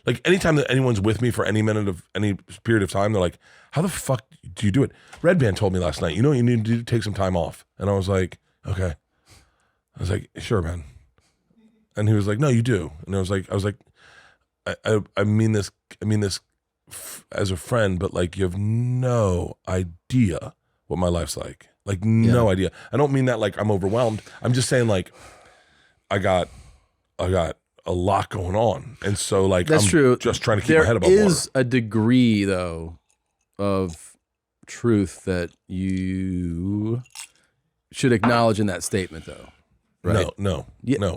Like anytime that anyone's with me for any minute of any period of time, they're like, how the fuck do you do it? Red Band told me last night, you know, you need to take some time off. And I was like, okay. I was like, sure, man. And he was like, no, you do. And I was like, I mean this as a friend, but like you have no idea what my life's like. Like no idea. I don't mean that like I'm overwhelmed. I'm just saying like I got a lot going on. And so like That's I'm true. just trying to keep my head above water. water. There is a degree though of truth that you should acknowledge in that statement though. Right? No,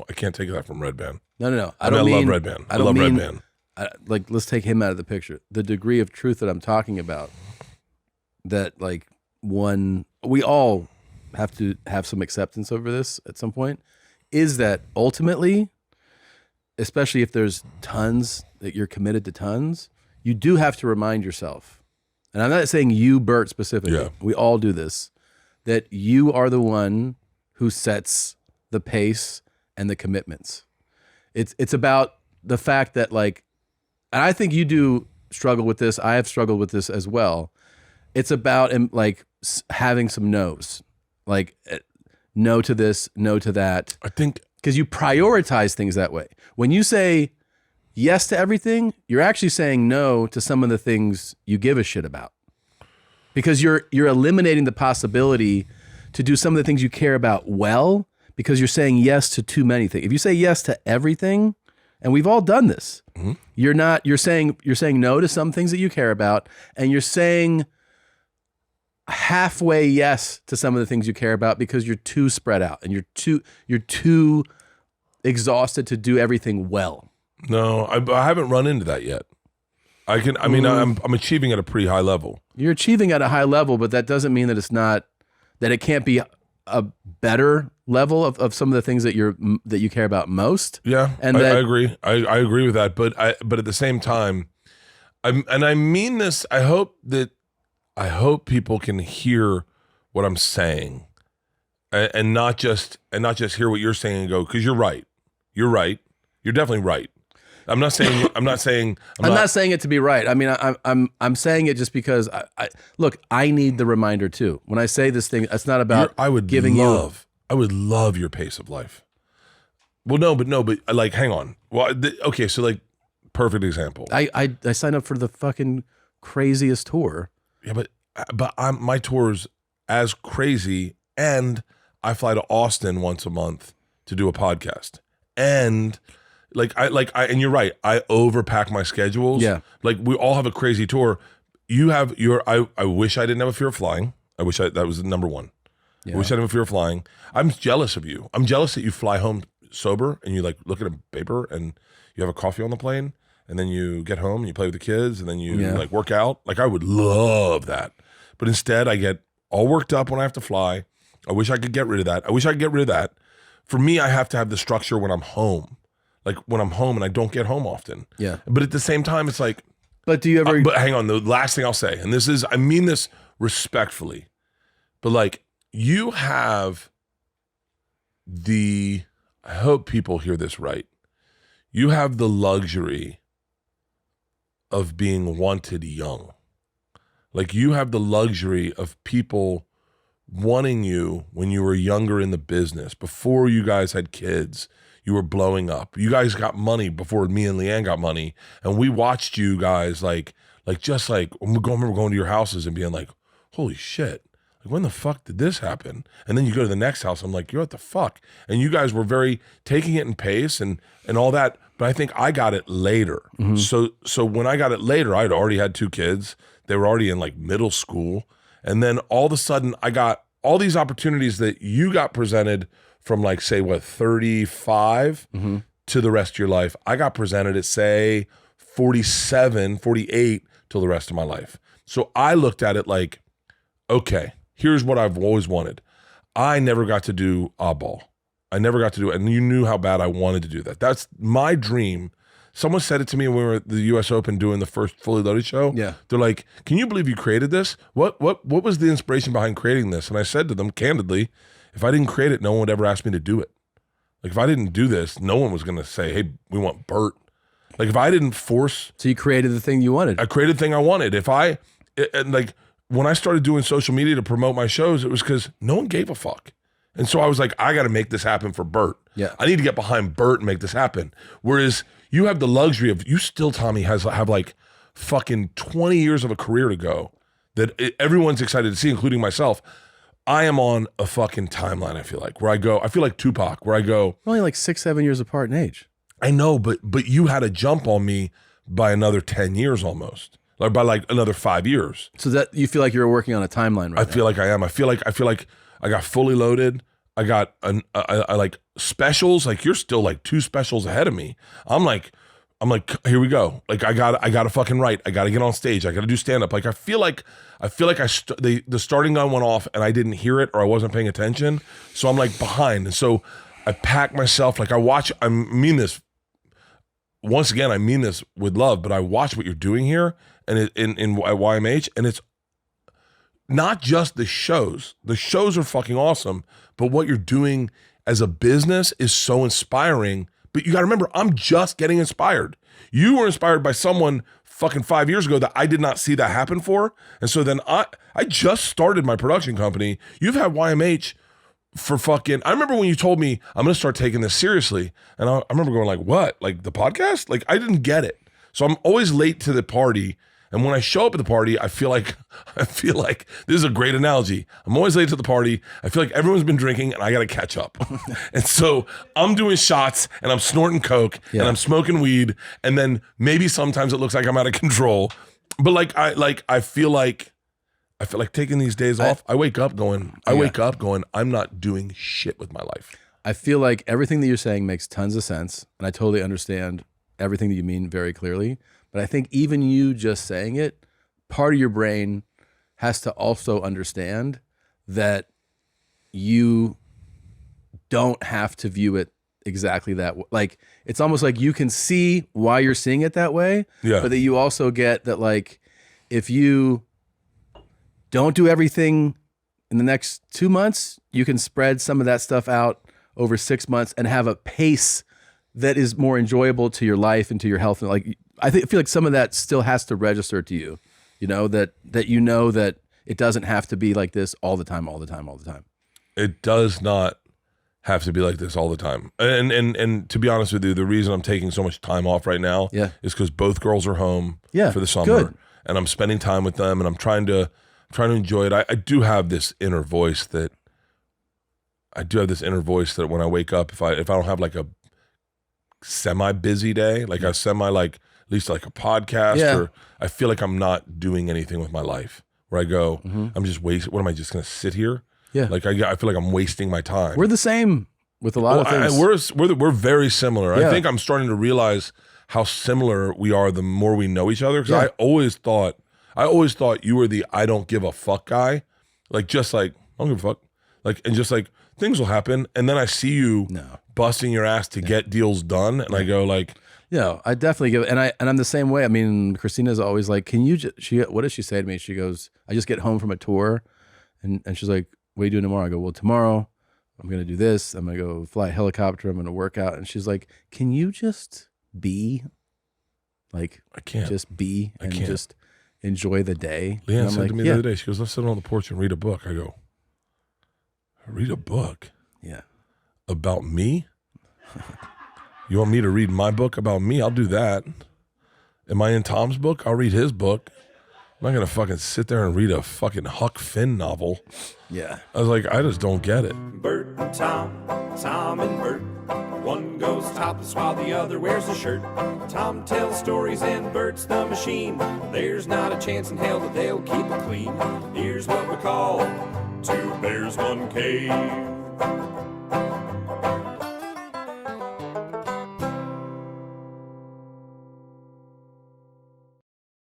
I can't take that from Red Band. No. I love Red Band. I love Red Band. Like, let's take him out of the picture. The degree of truth that I'm talking about, that like we all have to have some acceptance over this at some point, is that ultimately, especially if there's tons that you're committed to tons, you do have to remind yourself, and I'm not saying you, Bert, specifically, we all do this, that you are the one who sets the pace and the commitments. It's about the fact that like, and I think you do struggle with this. I have struggled with this as well. It's about like having some no's, like no to this, no to that. I think because you prioritize things that way. When you say yes to everything, you're actually saying no to some of the things you give a shit about, because you're eliminating the possibility to do some of the things you care about well, because you're saying yes to too many things. If you say yes to everything, and we've all done this, you're saying no to some things that you care about, and you're saying halfway yes to some of the things you care about because you're too spread out and you're too exhausted to do everything well. No, I haven't run into that yet. I'm achieving at a pretty high level. You're achieving at a high level, but that doesn't mean that it can't be a better level of some of the things that you care about most. Yeah, and I agree. I agree with that. But at the same time, I mean this. I hope people can hear what I'm saying, and not just hear what you're saying and go, because you're right. You're right. You're definitely right. I'm not saying it to be right. I mean, I'm saying it just because I need the reminder too. When I say this thing, it's not about I would love your pace of life. Well, but like, hang on. Well, okay, so like, perfect example. I signed up for the fucking craziest tour. Yeah, but my tour's as crazy, and I fly to Austin once a month to do a podcast, and and you're right. I overpack my schedules. Yeah. Like we all have a crazy tour. You have I wish I didn't have a fear of flying. That was number one. Yeah. I wish I didn't have a fear of flying. I'm jealous of you. I'm jealous that you fly home sober and you like look at a paper and you have a coffee on the plane and then you get home and you play with the kids and then you like work out. Like I would love that. But instead I get all worked up when I have to fly. I wish I could get rid of that. For me, I have to have the structure when I'm home. Like when I'm home and I don't get home often. Yeah. But at the same time, it's like, but do you ever, but hang on, the last thing I'll say, and I mean this respectfully, but like you have I hope people hear this right. You have the luxury of being wanted young. Like you have the luxury of people wanting you when you were younger in the business, before you guys had kids. You were blowing up. You guys got money before me and Leanne got money. And we watched you guys I remember going to your houses and being like, holy shit, like when the fuck did this happen? And then you go to the next house, I'm like, you're what the fuck? And you guys were very taking it in pace and all that. But I think I got it later. Mm-hmm. So when I got it later, I'd already had 2 kids. They were already in like middle school. And then all of a sudden I got all these opportunities that you got presented from like, say, 35 to the rest of your life. I got presented at, say, 47, 48 till the rest of my life. So I looked at it like, okay, here's what I've always wanted. I never got to do oddball. I never got to do it. And you knew how bad I wanted to do that. That's my dream. Someone said it to me when we were at the US Open doing the first Fully Loaded show. Yeah. They're like, can you believe you created this? What was the inspiration behind creating this? And I said to them, candidly, if I didn't create it, no one would ever ask me to do it. Like if I didn't do this, no one was going to say, hey, we want Bert. Like if I didn't force, So you created the thing you wanted. I created the thing I wanted. And like when I started doing social media to promote my shows, it was because no one gave a fuck. And so I was like, I got to make this happen for Bert. Yeah. I need to get behind Bert and make this happen. Whereas you have the luxury of, you still, Tommy, have like fucking 20 years of a career to go that everyone's excited to see, including myself. I am on a fucking timeline, I feel like, where I feel like Tupac, where I go. We're only like 6-7 years apart in age. I know, but you had a jump on me by another 10 years almost, like by like another 5 years. So that you feel like you're working on a timeline right now. I feel like I am. I feel like I got fully loaded. I got I like specials. Like you're still like 2 specials ahead of me. I'm like, here we go. Like I got to fucking write. I got to get on stage. I got to do stand up. Like I feel like the starting gun went off and I didn't hear it or I wasn't paying attention. So I'm like behind. And so I pack myself. Like I mean this. Once again, I mean this with love, but I watch what you're doing here and at YMH, and it's not just the shows. The shows are fucking awesome, but what you're doing as a business is so inspiring. But you got to remember, I'm just getting inspired. You were inspired by someone fucking 5 years ago that I did not see that happen for. And so then I just started my production company. You've had YMH for fucking, I remember when you told me I'm going to start taking this seriously. And I remember going like, what? Like the podcast? Like I didn't get it. So I'm always late to the party. And when I show up at the party, I feel like this is a great analogy. I'm always late to the party. I feel like everyone's been drinking and I got to catch up. And so I'm doing shots and I'm snorting coke and I'm smoking weed. And then maybe sometimes it looks like I'm out of control. But I feel like taking these days off. I wake up going, I'm not doing shit with my life. I feel like everything that you're saying makes tons of sense. And I totally understand everything that you mean very clearly. But I think even you just saying it, part of your brain has to also understand that you don't have to view it exactly that way. Like, it's almost like you can see why you're seeing it that way, but that you also get that, like, if you don't do everything in the next 2 months, you can spread some of that stuff out over 6 months and have a pace that is more enjoyable to your life and to your health. And like, I feel like some of that still has to register to you, you know, that it doesn't have to be like this all the time. It does not have to be like this all the time. And to be honest with you, the reason I'm taking so much time off right now is because both girls are home for the summer and I'm spending time with them and I'm trying to enjoy it. I do have this inner voice that when I wake up, if I don't have like a semi-busy day, like a at least like a podcast, or I feel like I'm not doing anything with my life, where I go, I'm just wasting. What am I just going to sit here? Yeah. Like I feel like I'm wasting my time. We're the same with a lot of things. We're very similar. I think I'm starting to realize how similar we are the more we know each other. Because I always thought you were the I don't give a fuck guy. Like just like I don't give a fuck. Like and just like things will happen, and then I see you busting your ass to get deals done, and I go like, I definitely give, and I'm the same way. I mean, Christina's always like, can you what does she say to me? She goes, I just get home from a tour, and she's like, what are you doing tomorrow? I go, well, tomorrow I'm gonna do this. I'm gonna go fly a helicopter. I'm gonna work out, and she's like, can you just be, like, I can't just be and just enjoy the day. Leanne said to me the other day, she goes, let's sit on the porch and read a book. I go, read a book? Yeah. About me? You want me to read my book about me? I'll do that. Am I in Tom's book? I'll read his book. I'm not going to fucking sit there and read a fucking Huck Finn novel. Yeah. I was like, I just don't get it. Bert and Tom, Tom and Bert. One goes topless while the other wears a shirt. Tom tells stories and Bert's the machine. There's not a chance in hell that they'll keep it clean. Here's what we call 2 bears, 1 cave.